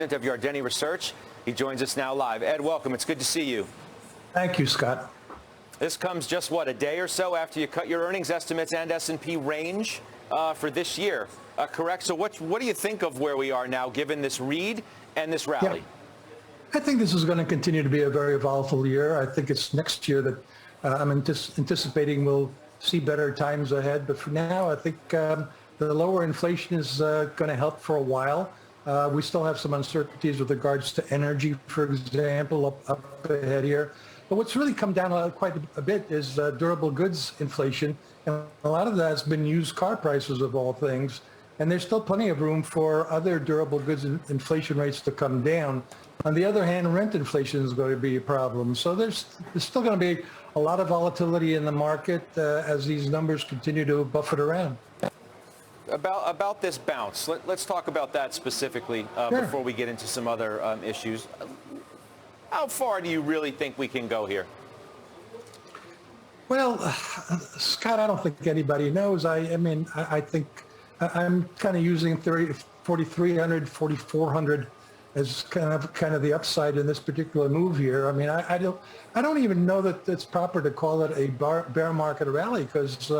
of Yardeni Research. He joins us now live. Ed, welcome. It's good to see you. Thank you, Scott. This comes just, what, a day or so after you cut your earnings estimates and S&P range for this year, correct? So what do you think of where we are now, given this read and this rally? Yeah. I think this is going to continue to be a very volatile year. I think it's next year that I'm anticipating we'll see better times ahead. But for now, I think the lower inflation is going to help for a while. We still have some uncertainties with regards to energy, for example, up ahead here. But what's really come down quite a bit is durable goods inflation. And a lot of that's been used car prices, of all things. And there's still plenty of room for other durable goods inflation rates to come down. On the other hand, rent inflation is going to be a problem. So there's still going to be a lot of volatility in the market as these numbers continue to buffet around. About this bounce, let's talk about that specifically before we get into some other issues. How far do you really think we can go here? Well, Scott, I don't think anybody knows. I mean, I think I'm kind of using 4,300, 4,400 as kind of the upside in this particular move here. I mean, I don't even know that it's proper to call it a bear market rally, because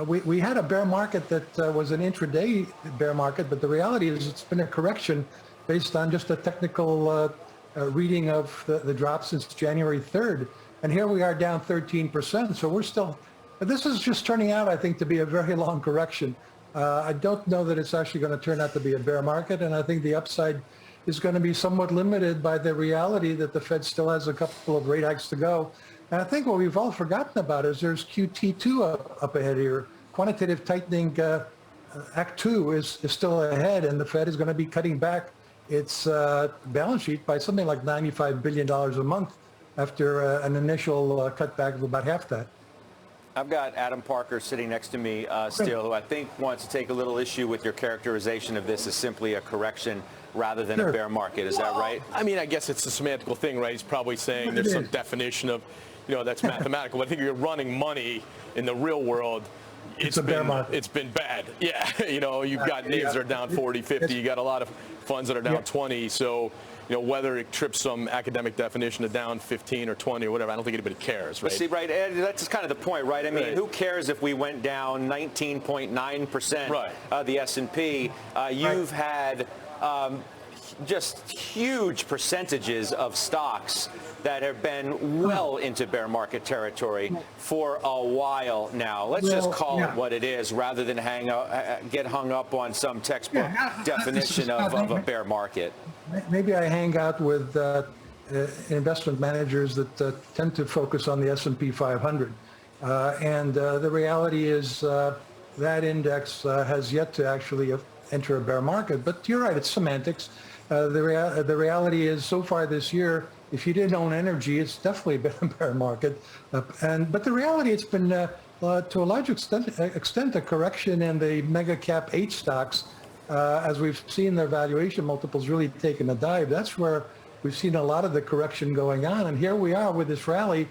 we had a bear market that was an intraday bear market, but the reality is it's been a correction based on just a technical reading of the drop since January 3rd. And here we are down 13%. So we're still, this is just turning out, I think, to be a very long correction. I don't know that it's actually going to turn out to be a bear market. And I think the upside is going to be somewhat limited by the reality that the Fed still has a couple of rate hikes to go. And I think what we've all forgotten about is there's QT2 up ahead here. Quantitative tightening Act 2 is still ahead, and the Fed is going to be cutting back its balance sheet by something like $95 billion a month after an initial cutback of about half that. I've got Adam Parker sitting next to me still, who I think wants to take a little issue with your characterization of this as simply a correction rather than a bear market. Is that right? I mean, I guess it's a semantical thing, right? He's probably saying there's some definition of, that's mathematical. But I think if you're running money in the real world, it's been bad. Yeah, you've got names that are down 40, 50. You got a lot of funds that are down 20. So, whether it trips some academic definition of down 15 or 20 or whatever, I don't think anybody cares, right? See, right, Ed, that's kind of the point, right? I mean, who cares if we went down 19.9% the S&P? You've had just huge percentages of stocks that have been well into bear market territory for a while now. Let's just call it what it is, rather than get hung up on some textbook definition of a bear market. Maybe I hang out with investment managers that tend to focus on the S&P 500. And the reality is that index has yet to actually enter a bear market. But you're right, it's semantics. The reality is, so far this year, if you didn't own energy, it's definitely been a bear market. But the reality, it's been, to a large extent, a correction in the mega cap 8 stocks. As we've seen their valuation multiples really taking a dive. That's where we've seen a lot of the correction going on. And here we are with this rally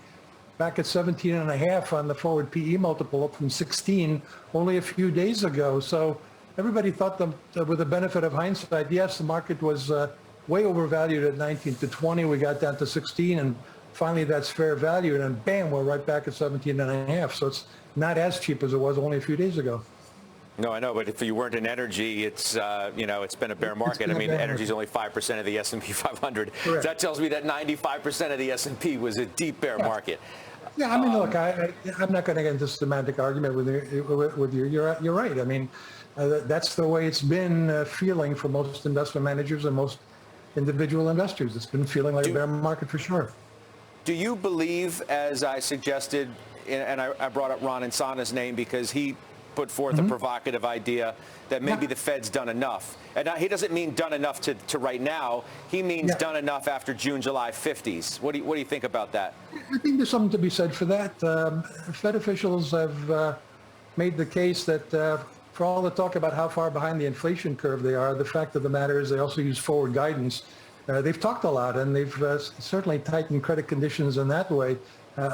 back at 17.5 on the forward PE multiple, up from 16 only a few days ago. So everybody thought with the benefit of hindsight, yes, the market was way overvalued at 19 to 20. We got down to 16, and finally that's fair value. And then bam, we're right back at 17.5. So it's not as cheap as it was only a few days ago. No, I know, but if you weren't in energy, it's it's been a bear market. I mean, energy is only 5% of the S&P 500. Correct. That tells me that 95% of the S&P was a deep bear market. Yeah, I mean, look, I'm not going to get into a semantic argument with you. You're right. I mean, that's the way it's been feeling for most investment managers and most individual investors. It's been feeling like a bear market for sure. Do you believe, as I suggested, and I brought up Ron Insana's name because he put forth a provocative idea that maybe the Fed's done enough. And he doesn't mean done enough to right now. He means done enough after June, July 50s. What do you think about that? I think there's something to be said for that. Fed officials have made the case that for all the talk about how far behind the inflation curve they are, the fact of the matter is they also use forward guidance. They've talked a lot, and they've certainly tightened credit conditions in that way.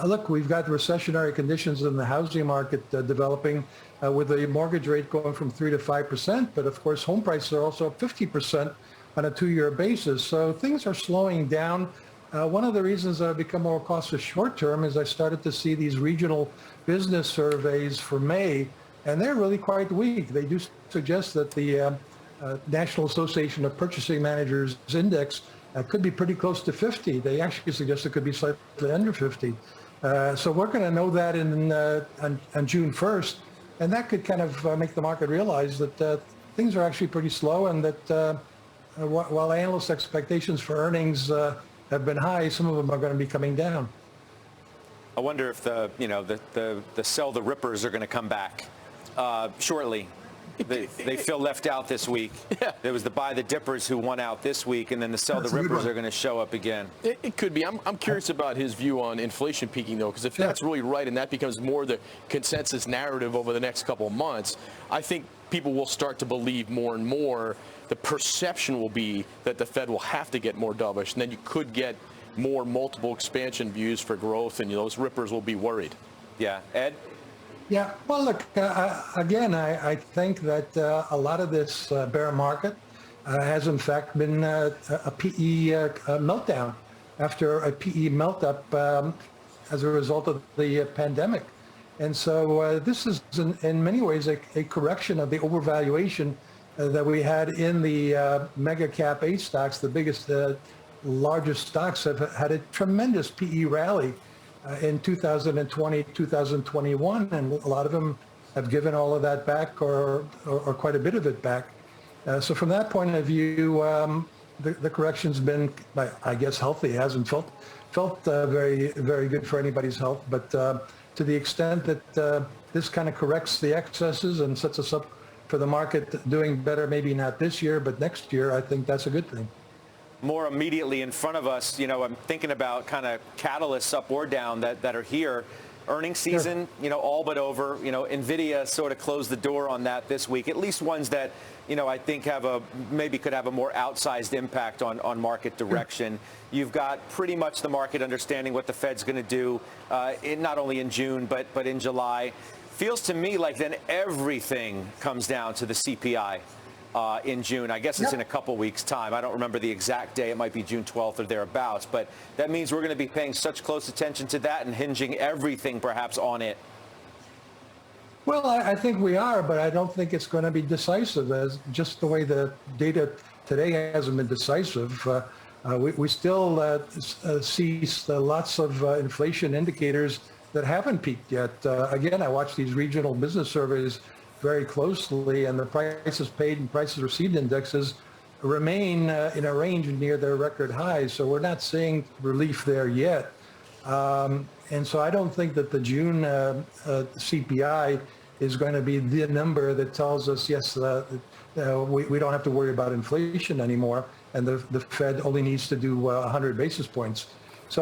Look, we've got recessionary conditions in the housing market developing with the mortgage rate going from 3 to 5%. But of course, home prices are also up 50% on a 2-year basis. So things are slowing down. One of the reasons that I've become more cautious short term is I started to see these regional business surveys for May, and they're really quite weak. They do suggest that the National Association of Purchasing Managers Index could be pretty close to 50. They actually suggest it could be slightly under 50. So we're going to know that on June 1st, and that could kind of make the market realize that things are actually pretty slow, and that while analyst expectations for earnings have been high, some of them are going to be coming down. I wonder if the sell the rippers are going to come back shortly. They feel left out this week. Yeah. There was the buy the dippers who won out this week, and then the sell the rippers are going to show up again. It could be. I'm curious about his view on inflation peaking, though, because if that's really right and that becomes more the consensus narrative over the next couple of months, I think people will start to believe more and more. The perception will be that the Fed will have to get more dovish, and then you could get more multiple expansion views for growth, and those rippers will be worried. Yeah. Ed? Yeah, well, look, again, I think that a lot of this bear market has, in fact, been a PE meltdown after a PE melt-up as a result of the pandemic. And so this is, in many ways, a correction of the overvaluation that we had in the mega cap 8 stocks. The biggest, largest stocks have had a tremendous PE rally in 2020, 2021, and a lot of them have given all of that back, or quite a bit of it back. So from that point of view, the correction's been, I guess, healthy. It hasn't felt very, very good for anybody's health, but to the extent that this kind of corrects the excesses and sets us up for the market doing better, maybe not this year, but next year, I think that's a good thing. More immediately in front of us, I'm thinking about kind of catalysts up or down that are here. Earnings season, all but over. NVIDIA sort of closed the door on that this week, at least ones that, I think could have a more outsized impact on market direction. You've got pretty much the market understanding what the Fed's going to do, not only in June, but in July. Feels to me like then everything comes down to the CPI. In June. I guess it's in a couple weeks' time. I don't remember the exact day. It might be June 12th or thereabouts. But that means we're going to be paying such close attention to that and hinging everything perhaps on it. Well, I think we are, but I don't think it's going to be decisive, as just the way the data today hasn't been decisive. We still see lots of inflation indicators that haven't peaked yet. Again, I watch these regional business surveys very closely, and the prices paid and prices received indexes remain in a range near their record highs. So we're not seeing relief there yet. And so I don't think that the June CPI is going to be the number that tells us, yes, we don't have to worry about inflation anymore, and the Fed only needs to do 100 basis points. So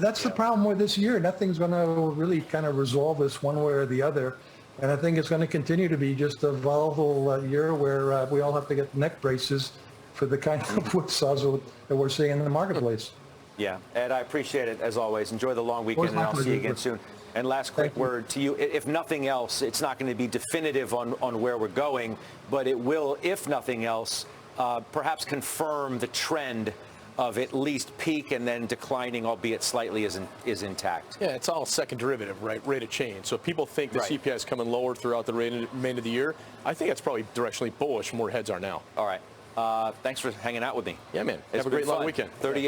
that's the problem with this year. Nothing's going to really kind of resolve this one way or the other. And I think it's going to continue to be just a volatile year where we all have to get neck braces for the kind of whipsaws that we're seeing in the marketplace. Yeah, Ed, I appreciate it, as always. Enjoy the long weekend, and I'll see you again soon. And last quick word to you. If nothing else, it's not going to be definitive on where we're going, but it will, if nothing else, perhaps confirm the trend of at least peak and then declining, albeit slightly, is intact. Yeah, it's all second derivative, right? Rate of change. So if people think the CPI is coming lower throughout the remainder of the year, I think that's probably directionally bullish from where heads are now. All right. Thanks for hanging out with me. Yeah, man. Have a great long weekend. 38.